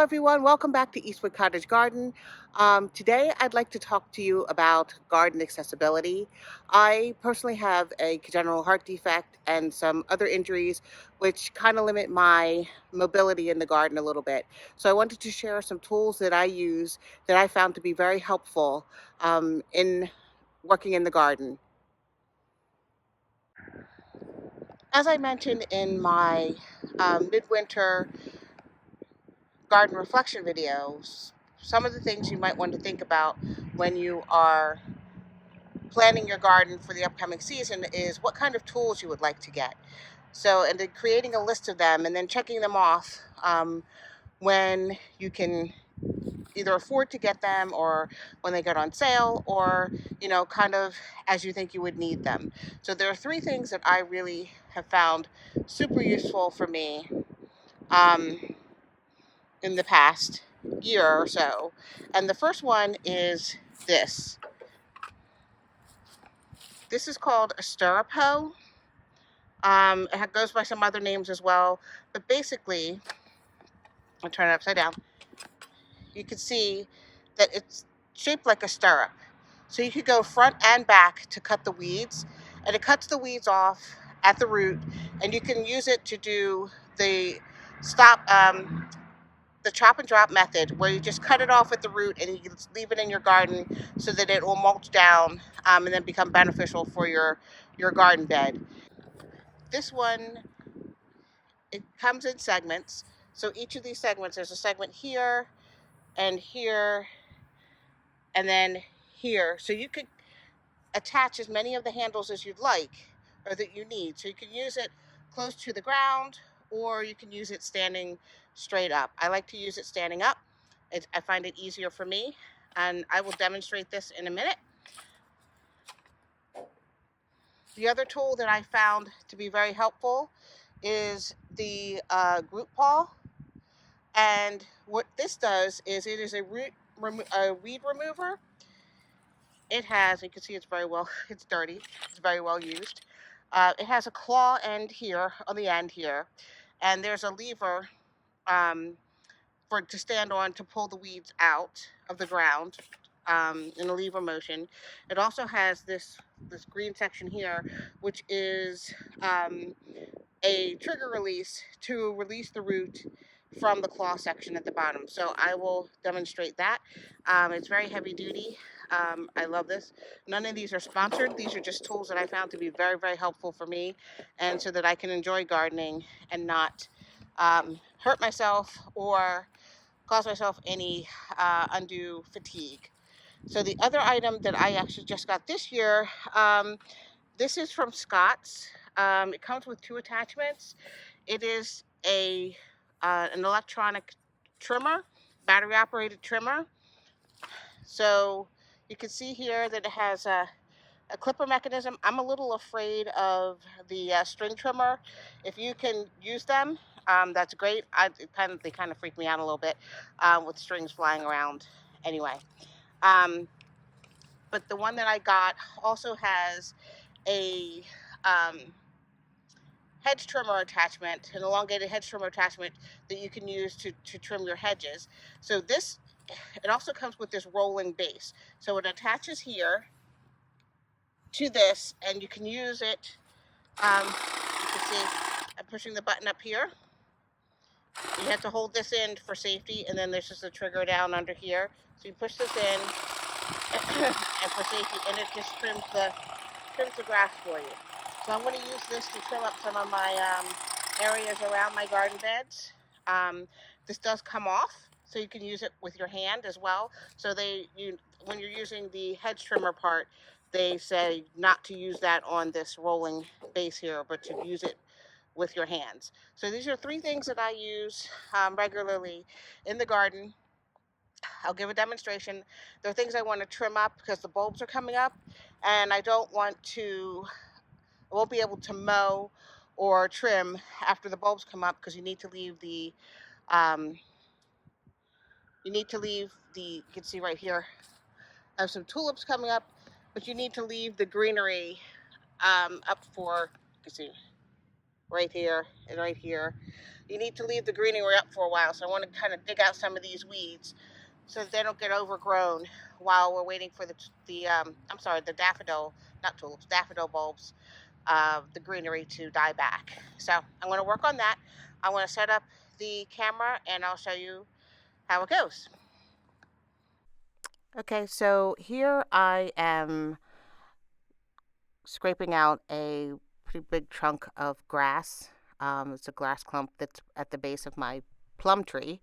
Hello everyone, welcome back to Eastwick Cottage Garden. Today I'd like to talk to you about garden accessibility. I personally have a congenital heart defect and some other injuries which kind of limit my mobility in the garden a little bit. So I wanted to share some tools that I use that I found to be very helpful in working in the garden. As I mentioned in my midwinter garden reflection videos, some of the things you might want to think about when you are planning your garden for the upcoming season is what kind of tools you would like to get. So, and then creating a list of them and then checking them off when you can either afford to get them or when they get on sale or, kind of as you think you would need them. So, there are three things that I really have found super useful for me um, in the past year or so. And the first one is this. This is called a stirrup hoe. It goes by some other names as well, but basically, I'll turn it upside down. You can see that it's shaped like a stirrup. So you could go front and back to cut the weeds, and it cuts the weeds off at the root, and you can use it to do the stop the chop and drop method, where you just cut it off at the root and you leave it in your garden so that it will mulch down and then become beneficial for your garden bed. This one, it comes in segments. So each of these segments, there's a segment here and here and then here. So you could attach as many of the handles as you'd like or that you need. So you can use it close to the ground or you can use it standing straight up. I like to use it standing up. I find it easier for me, and I will demonstrate this in a minute. The other tool that I found to be very helpful is the group paw. And what this does is it is a weed remover. It has, you can see it's it's dirty, it's very well used. It has a claw end here, on the end here, and there's a lever for it to stand on to pull the weeds out of the ground in a lever motion. It also has this green section here, which is a trigger release to release the root from the claw section at the bottom. So I will demonstrate that. It's very heavy duty. I love this. None of these are sponsored. These are just tools that I found to be very, very helpful for me, and so that I can enjoy gardening and not hurt myself or cause myself any undue fatigue. So the other item that I actually just got this year, this is from Scott's. It comes with two attachments. It is an electronic trimmer, battery operated trimmer. So you can see here that it has a clipper mechanism. I'm a little afraid of the string trimmer. If you can use them, that's great. They kind of freak me out a little bit with strings flying around. Anyway, but the one that I got also has a hedge trimmer attachment, an elongated hedge trimmer attachment that you can use to trim your hedges. So it also comes with this rolling base. So it attaches here to this, and you can use it. You can see I'm pushing the button up here. You have to hold this in for safety, and then there's just a trigger down under here. So you push this in and for safety, and it just trims the grass for you. So I'm going to use this to trim up some of my areas around my garden beds. This does come off, so you can use it with your hand as well. So when you're using the hedge trimmer part, they say not to use that on this rolling base here, but to use it with your hands. So these are three things that I use regularly in the garden. I'll give a demonstration. There are things I want to trim up because the bulbs are coming up, and I won't be able to mow or trim after the bulbs come up because you need to leave you can see right here, I have some tulips coming up, but you need to leave the greenery up for, you can see, right here and right here. You need to leave the greenery up for a while, so I want to kind of dig out some of these weeds so that they don't get overgrown while we're waiting for the daffodil, not tulips, daffodil bulbs, the greenery to die back. So I'm going to work on that. I want to set up the camera and I'll show you how it goes. Okay, so here I am scraping out a pretty big chunk of grass. It's a grass clump that's at the base of my plum tree.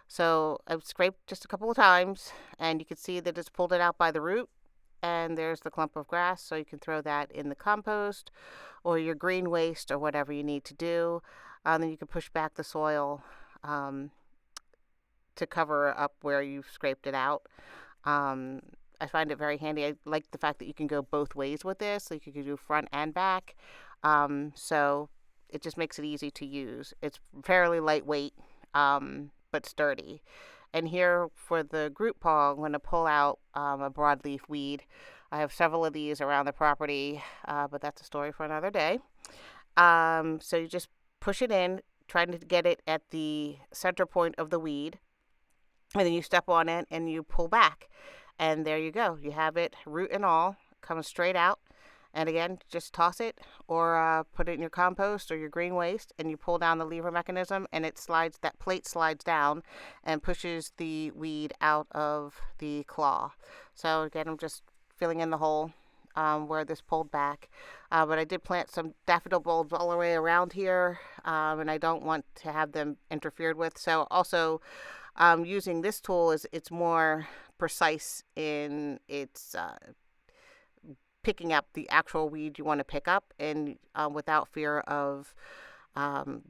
So I've scraped just a couple of times, and you can see that it's pulled it out by the root, and there's the clump of grass. So you can throw that in the compost or your green waste or whatever you need to do. Then you can push back the soil to cover up where you've scraped it out. I find it very handy. I like the fact that you can go both ways with this. Like you can do front and back. So it just makes it easy to use. It's fairly lightweight, but sturdy. And here for the group paw, I'm going to pull out a broadleaf weed. I have several of these around the property, but that's a story for another day. So you just push it in, trying to get it at the center point of the weed. And then you step on it and you pull back. And there you go. You have it, root and all, comes straight out. And again, just toss it or put it in your compost or your green waste, and you pull down the lever mechanism, and it slides, that plate slides down and pushes the weed out of the claw. So again, I'm just filling in the hole where this pulled back. But I did plant some daffodil bulbs all the way around here, and I don't want to have them interfered with. So also, using this tool it's more precise in its picking up the actual weed you want to pick up, and without fear of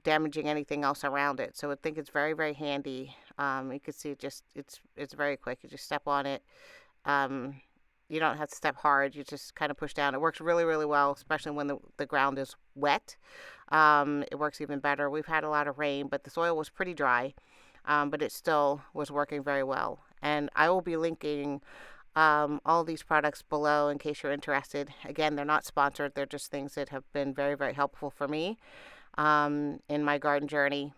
damaging anything else around it. So I think it's very, very handy. You can see it's very quick. You just step on it. You don't have to step hard. You just kind of push down. It works really, really well, especially when the ground is wet. It works even better. We've had a lot of rain, but the soil was pretty dry. But it still was working very well. And I will be linking all these products below in case you're interested. Again, they're not sponsored. They're just things that have been very, very helpful for me in my garden journey,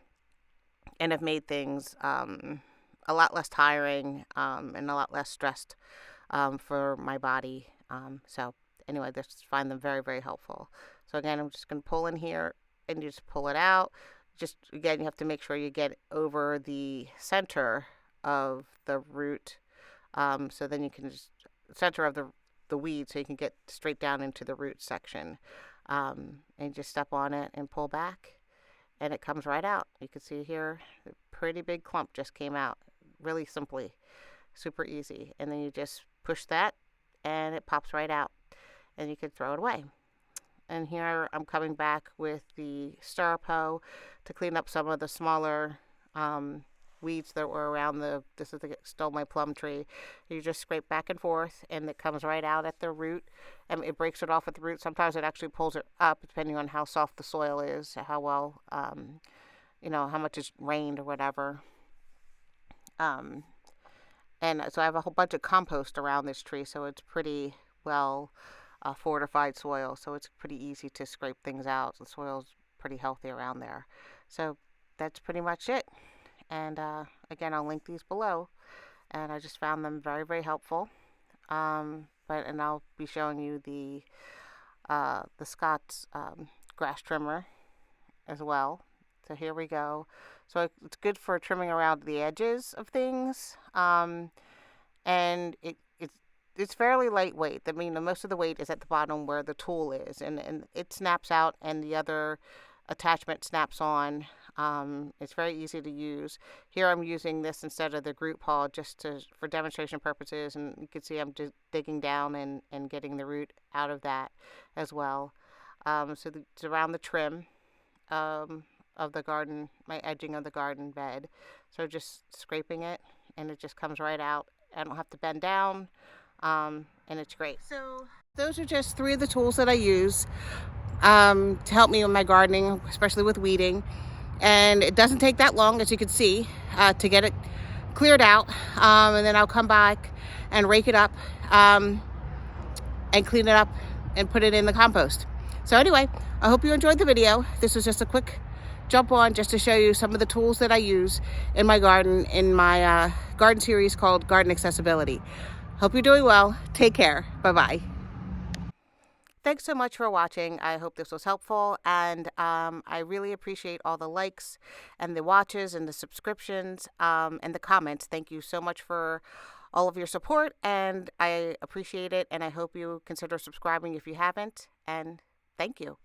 and have made things a lot less tiring and a lot less stressed for my body. So anyway, I just find them very, very helpful. So again, I'm just going to pull in here and you just pull it out. Just again, you have to make sure you get over the center of the root, so then you can just center of the weed, so you can get straight down into the root section, and just step on it and pull back, and it comes right out. You can see here, a pretty big clump just came out, really simply, super easy. And then you just push that, and it pops right out, and you can throw it away. And here I'm coming back with the stirrup hoe to clean up some of the smaller weeds that were around this is the stole my plum tree. You just scrape back and forth, and it comes right out at the root, and it breaks it off at the root. Sometimes it actually pulls it up, depending on how soft the soil is, how well, how much it's rained or whatever. And so I have a whole bunch of compost around this tree, so it's pretty well fortified soil, so it's pretty easy to scrape things out. The soil's pretty healthy around there. So that's pretty much it. And again, I'll link these below. And I just found them very, very helpful. And I'll be showing you the Scott's grass trimmer as well. So here we go. So it's good for trimming around the edges of things. And it's fairly lightweight. I mean, most of the weight is at the bottom where the tool is, and it snaps out, and the other attachment snaps on. It's very easy to use. Here I'm using this instead of the group paw just for demonstration purposes, and you can see I'm just digging down and getting the root out of that as well. So it's around the trim of the garden, my edging of the garden bed. So just scraping it, and it just comes right out. I don't have to bend down. And it's great. So those are just 3 of the tools that I use to help me with my gardening, especially with weeding. And it doesn't take that long, as you can see, to get it cleared out. And then I'll come back and rake it up and clean it up and put it in the compost. So anyway, I hope you enjoyed the video. This was just a quick jump on just to show you some of the tools that I use in my garden, in my garden series called Garden Accessibility. Hope you're doing well. Take care. Bye-bye. Thanks so much for watching. I hope this was helpful, and I really appreciate all the likes and the watches and the subscriptions and the comments. Thank you so much for all of your support, and I appreciate it, and I hope you consider subscribing if you haven't, and thank you.